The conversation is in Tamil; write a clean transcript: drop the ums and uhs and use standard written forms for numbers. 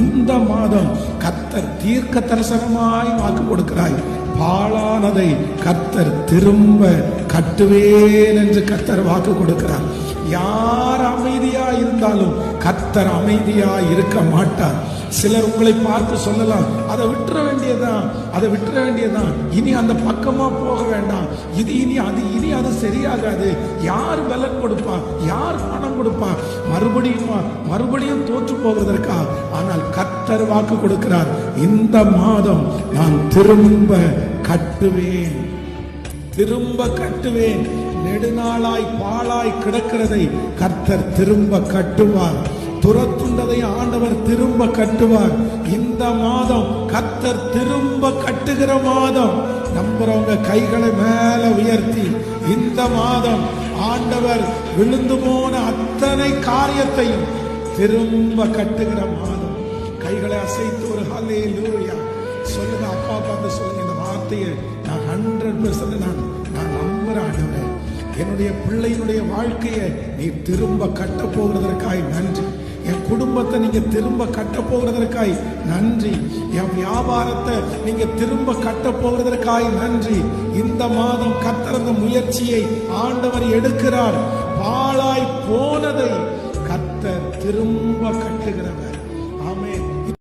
இந்த மாதம் கர்த்தர் தீர்க்க தரிசனமாய் வாக்கு கொடுக்கிறாய். பாழானதை கர்த்தர் திரும்ப கட்டுவேன் என்று கர்த்தர் வாக்கு கொடுக்கிறார். யார் அமைதியா இருந்தாலும் கர்த்தர் அமைதியா இருக்க மாட்டார். சிலர் உங்களை பார்த்து சொல்லலாம், அதை விட்டுற வேண்டியதான், இனி அந்த பக்கமா போக வேண்டாம், இனி அது சரியாகாது. யார் பலன் கொடுப்பா, யார் பணம் கொடுப்பா, மறுபடியும் தோற்று போவதற்கா? ஆனால் கர்த்தர் வாக்கு கொடுக்கிறார், இந்த மாதம் நான் திரும்ப கட்டுவேன். நெடுநாளாய் பாழாய் கிடக்கிறதை கர்த்தர் திரும்ப கட்டுவார். துரத்துண்டதை ஆண்டவர் திரும்ப கட்டுவார். இந்த மாதம் கர்த்தர் திரும்ப கட்டுகிற மாதம். நம்புறவங்க கைகளை மேல உயர்த்தி, இந்த மாதம் ஆண்டவர் விழுந்து போன அத்தனை காரியத்தையும் திரும்ப கட்டுகிற மாதம். கைகளை அசைத்து ஒரு ஹல்லேலூயா சொல்லுங்க. அப்பா பார்த்து சொல்லுங்க, இந்த வார்த்தையை நான் 100% நான் நம்புறேன் ஆண்டவரே. என்னுடைய பிள்ளையினுடைய வாழ்க்கையை நீ திரும்ப கட்ட போகிறதற்காய் நன்றி. என் குடும்பத்தை நீங்க திரும்ப கட்ட போகிறதற்காய் நன்றி. என் வியாபாரத்தை நீங்க திரும்ப கட்ட போகிறதற்காய் நன்றி. இந்த மாதம் கர்த்தர் அந்த முயற்சியை ஆண்டவர் எடுக்கிறார். பாழாய் போனதை கர்த்தர் திரும்ப கட்டுகிறவர்.